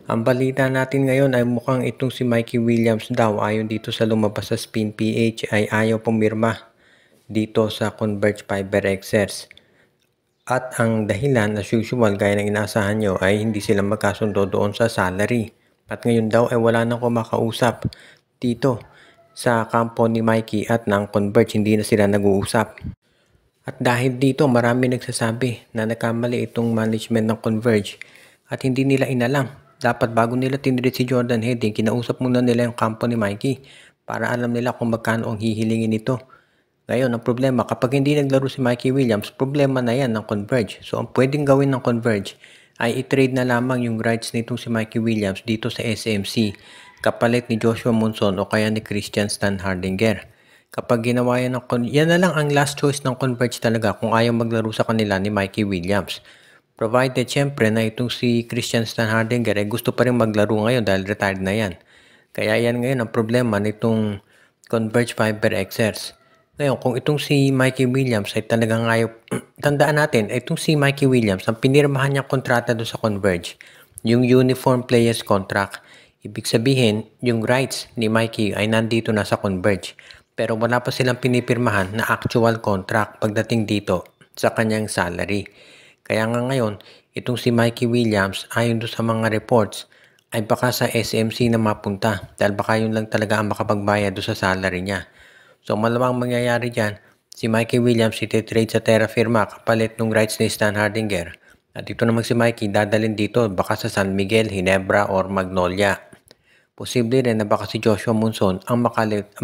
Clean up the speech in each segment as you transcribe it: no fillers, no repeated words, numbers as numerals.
Ang balita natin ngayon ay mukhang itong si Mikey Williams daw ayon dito sa lumabas sa Spin PH ay ayaw pumirma dito sa Converge Fiber Xers. At ang dahilan as usual gaya ng inaasahan nyo ay hindi sila magkasundo doon sa salary. At ngayon daw ay wala nang kumakausap dito sa kampo ni Mikey at ng Converge, hindi na sila nag-uusap. At dahil dito marami nagsasabi na nagkamali itong management ng Converge at hindi nila inalam. Dapat bago nila tinreat si Jordan Heading, kinausap muna nila yung kampo ni Mikey para alam nila kung magkano ang hihilingin nito. Ngayon, ang problema, kapag hindi naglaro si Mikey Williams, problema na yan ng Converge. So, ang pwedeng gawin ng Converge ay i-trade na lamang yung rights nitong si Mikey Williams dito sa SMC kapalit ni Joshua Monson o kaya ni Christian Stan Hardinger. Kapag ginawa yan yan na lang ang last choice ng Converge talaga kung ayaw maglaro sa kanila ni Mikey Williams. Provided syempre na itong si Christian Stan Hardinger ay gusto pa rin maglaro ngayon dahil retired na yan. Kaya yan ngayon ang problema nitong Converge Fiber Xers. Ngayon, kung itong si Mikey Williams ay talagang ayaw, tandaan natin, itong si Mikey Williams, ang pinirmahan niyang kontrata doon sa Converge, yung Uniform Players Contract. Ibig sabihin, yung rights ni Mikey ay nandito na sa Converge. Pero wala pa silang pinipirmahan na actual contract pagdating dito sa kanyang salary. Kaya nga ngayon, itong si Mikey Williams, ayon doon sa mga reports, ay baka sa SMC na mapunta dahil baka yun lang talaga ang makapagbayad doon sa salary niya. So malamang mangyayari dyan, si Mikey Williams iti-trade sa Terra Firma kapalit ng rights ni Stan Hardinger. At ito naman si Mikey dadalhin dito baka sa San Miguel, Ginebra or Magnolia. Posible rin na baka si Joshua Monson ang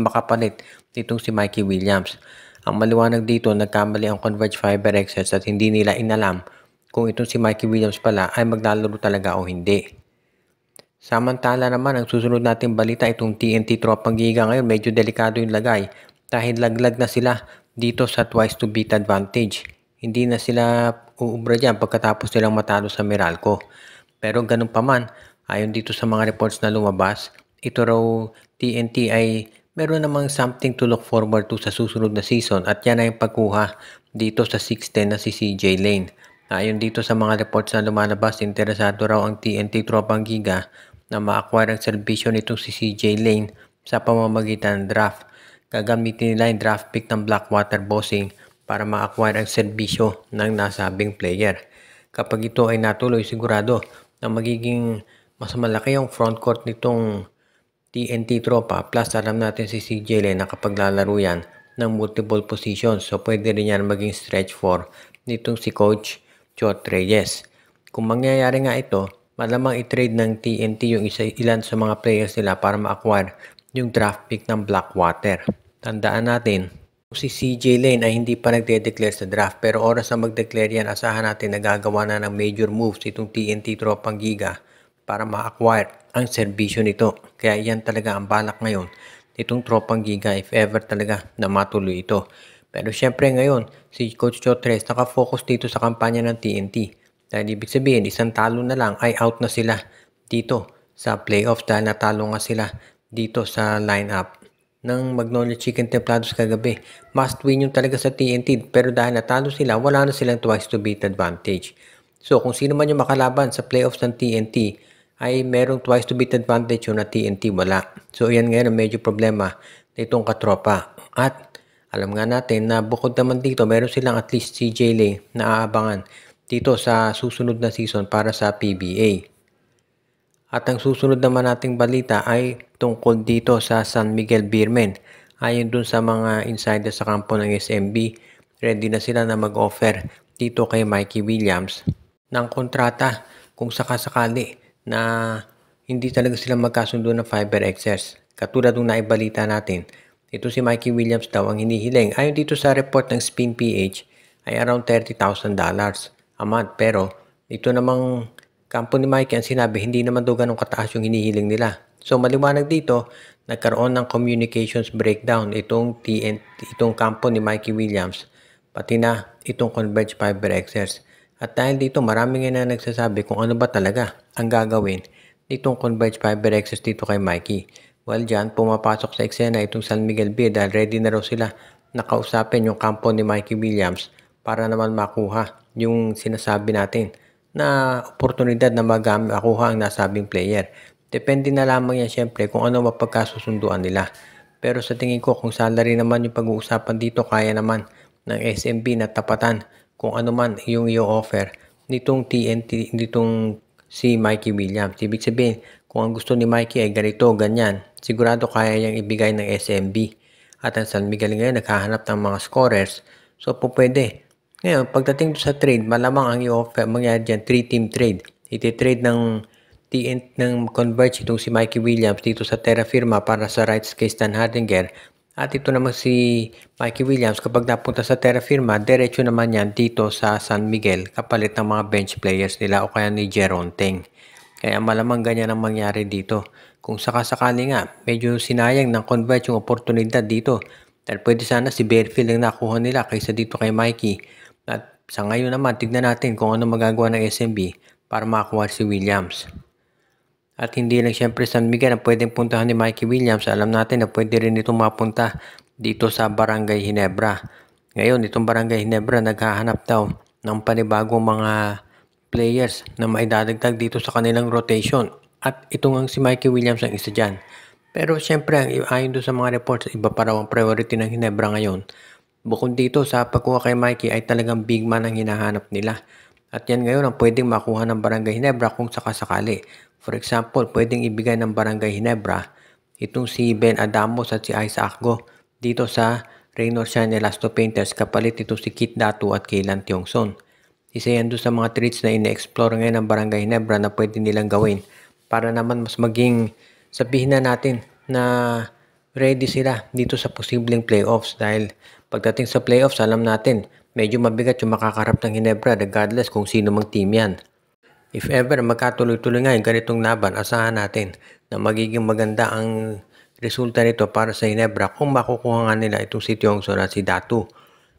makapalit nitong si Mikey Williams. Ang maliwanag dito, nagkamali ang Converge Fiber Xers at hindi nila inalam kung itong si Mikey Williams pala ay maglalaro talaga o hindi. Samantala naman, ang susunod nating balita, itong TNT Tropang Giga ngayon, medyo delikado yung lagay dahil laglag na sila dito sa twice to beat advantage. Hindi na sila uubra dyan pagkatapos nilang matalo sa Meralco. Pero ganun pa man, ayon dito sa mga reports na lumabas, ito raw TNT ay meron namang something to look forward to sa susunod na season at yan ay pagkuha dito sa 610 na si CJ Lane. Ayon dito sa mga reports na lumalabas, interesado raw ang TNT Tropang Giga na ma-acquire ang serbisyo nitong si CJ Lane sa pamamagitan ng draft. Gagamitin nila yung draft pick ng Blackwater Bossing para ma-acquire ang serbisyo ng nasabing player. Kapag ito ay natuloy, sigurado na magiging mas malaki ang frontcourt nitong TNT Tropa. Plus, alam natin si CJ Lane na kapag lalaro yan ng multiple positions. So, pwede rin yan maging stretch 4 nitong si Coach Chot Reyes. Kung mangyayari nga ito, malamang i-trade ng TNT yung ilan sa mga players nila para ma-acquire yung draft pick ng Blackwater. Tandaan natin, si CJ Lane ay hindi pa nagde-declare sa draft pero oras na mag-declare yan, asahan natin na gagawa na ng major moves itong TNT Tropang Giga para ma-acquire ang serbisyo nito. Kaya yan talaga ang balak ngayon itong Tropang Giga if ever talaga na matuloy ito. Pero syempre ngayon, si Coach Chotres nakafocus dito sa kampanya ng TNT. Dahil ibig sabihin, isang talo na lang ay out na sila dito sa playoff dahil natalo nga sila dito sa lineup ng Magnolia Chicken Templados kagabi. Must win yung talaga sa TNT pero dahil natalo sila, wala na silang twice to beat advantage. So kung sino man yung makalaban sa playoffs ng TNT ay merong twice to beat advantage yung na TNT wala. So yan ngayon ang medyo problema nitong katropa. At alam nga natin na bukod naman dito, meron silang at least CJ Lane na aabangan dito sa susunod na season para sa PBA. At ang susunod naman nating balita ay tungkol dito sa San Miguel Beermen. Ayon dun sa mga insider sa kampo ng SMB, ready na sila na mag-offer dito kay Mikey Williams ng kontrata kung sakasakali na hindi talaga sila magkasundo ng Fiber Xers. Katulad ng naibalita natin, ito si Mikey Williams daw ang hinihiling. Ayon dito sa report ng Spin PH ay around $30,000 a month. Pero ito namang kampo ni Mikey ang sinabi, hindi naman daw ganun kataas yung hinihiling nila. So maliwanag dito, nagkaroon ng communications breakdown itong kampo ni Mikey Williams, pati na itong Converge Fiber Xers. At dahil dito, marami nga na nagsasabi kung ano ba talaga ang gagawin nitong Converge Fiber Xers dito kay Mikey. Well, dyan, pumapasok sa eksena itong San Miguel Beer dahil ready na raw sila nakausapin yung kampo ni Mikey Williams para naman makuha yung sinasabi natin na oportunidad na makuha ang nasabing player. Depende na lamang yan syempre kung ano mapagkasusunduan nila. Pero sa tingin ko kung salary naman yung pag-uusapan dito, kaya naman ng SMB na tapatan kung ano man yung i-offer nitong si Mikey Williams. Ibig sabihin, kung ang gusto ni Mikey ay ganito, ganyan, sigurado kaya niyang ibigay ng SMB. At ang San Miguel ngayon naghahanap ng mga scorers. So po pwede. Ngayon, pagdating sa trade, malamang ang i-offer, mangyari dyan, 3-team trade. Iti-trade ng Converge itong si Mikey Williams dito sa Terra Firma para sa rights kay Stan Hardinger. At ito naman si Mikey Williams, kapag napunta sa Terra Firma, diretso naman yan dito sa San Miguel kapalit ng mga bench players nila o kaya ni Jeron Teng. Kaya malamang ganyan ang mangyari dito. Kung sakasakali nga, medyo sinayang ng Converge yung oportunidad dito. Dahil pwede sana si Bearfield ang nakuha nila kaysa dito kay Mikey. At sa ngayon naman, tignan natin kung ano magagawa ng SMB para makakuha si Williams. At hindi lang syempre San Miguel ang pwedeng puntahan ni Mikey Williams. Alam natin na pwede rin itong mapunta dito sa Barangay Ginebra. Ngayon, itong Barangay Ginebra naghahanap daw ng panibagong mga players na maidadagdag dito sa kanilang rotation. At ito nga si Mikey Williams ang isa dyan. Pero syempre, ayon doon sa mga reports, iba pa raw ang priority ng Ginebra ngayon. Bukod dito sa pagkuha kay Mikey ay talagang big man ang hinahanap nila. At yan ngayon ang pwedeng makuha ng Barangay Ginebra kung sakasakali. For example, pwedeng ibigay ng Barangay Ginebra itong si Ben Adamos at si Isaac Go dito sa Raynor Shine Elasto Painters kapalit ito si Kit Datu at Kaylan Tiongson. Isa yan doon sa mga trades na ine-explore ngayon ng Barangay Ginebra na pwede nilang gawin para naman mas maging sabihin na natin na ready sila dito sa posibleng playoffs dahil pagdating sa playoffs alam natin medyo mabigat yung makakarap ng Ginebra regardless kung sino mang team yan. If ever magkatuloy-tuloy nga yung ganitong laban, asahan natin na magiging maganda ang resulta nito para sa Ginebra kung makukuha nga nila itong si Tiongson at si Datu.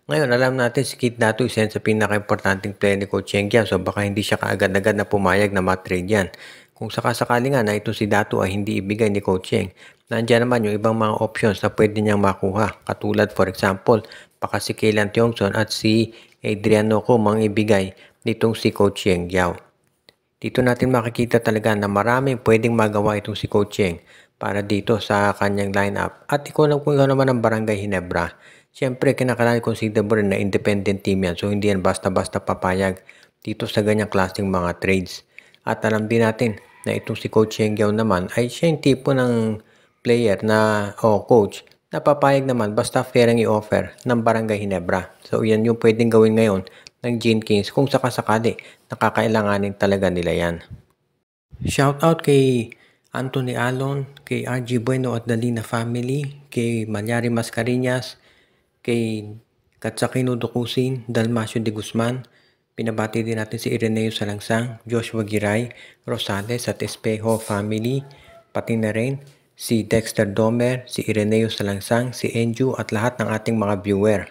Ngayon, alam natin si Kit Datu isa sa pinaka-importanting player ni Coach Cheng Gian, so baka hindi siya kaagad-agad na pumayag na matrade yan. Kung sakasakali nga na ito si Datu ay hindi ibigay ni Coach Cheng, nandiyan naman yung ibang mga options na pwede niyang makuha. Katulad for example, baka si Kaylan Tiongson at si Adrian Noko mang ibigay nitong si Coach Cheng Giao. Dito natin makikita talaga na maraming pwedeng magawa itong si Coach Cheng para dito sa kanyang lineup. At kung ikaw naman ang Barangay Ginebra, siyempre kinakailangan consider mo rin na independent team yan. So hindi yan basta-basta papayag dito sa ganyang klaseng mga trades. At alam din natin na itong si Coach Cheng Giao naman ay siya yung tipo ng player na coach na papayag naman basta fair ang i-offer ng Barangay Ginebra. So yan yung pwedeng gawin ngayon ng Gene Kings kung sakasakali nakakailanganin talaga nila yan. Shoutout kay Anthony Alon, kay RG Bueno at Dalina family, kay Malyari Mascareñas, kay Katsakino Dukusin, Dalmacio de Guzman. Pinabati din natin si Ireneo Salangsang, Joshua Giray, Rosales at Espejo family, pati na rin si Dexter Domer, si Ireneo Salangsang, si Enju at lahat ng ating mga viewer.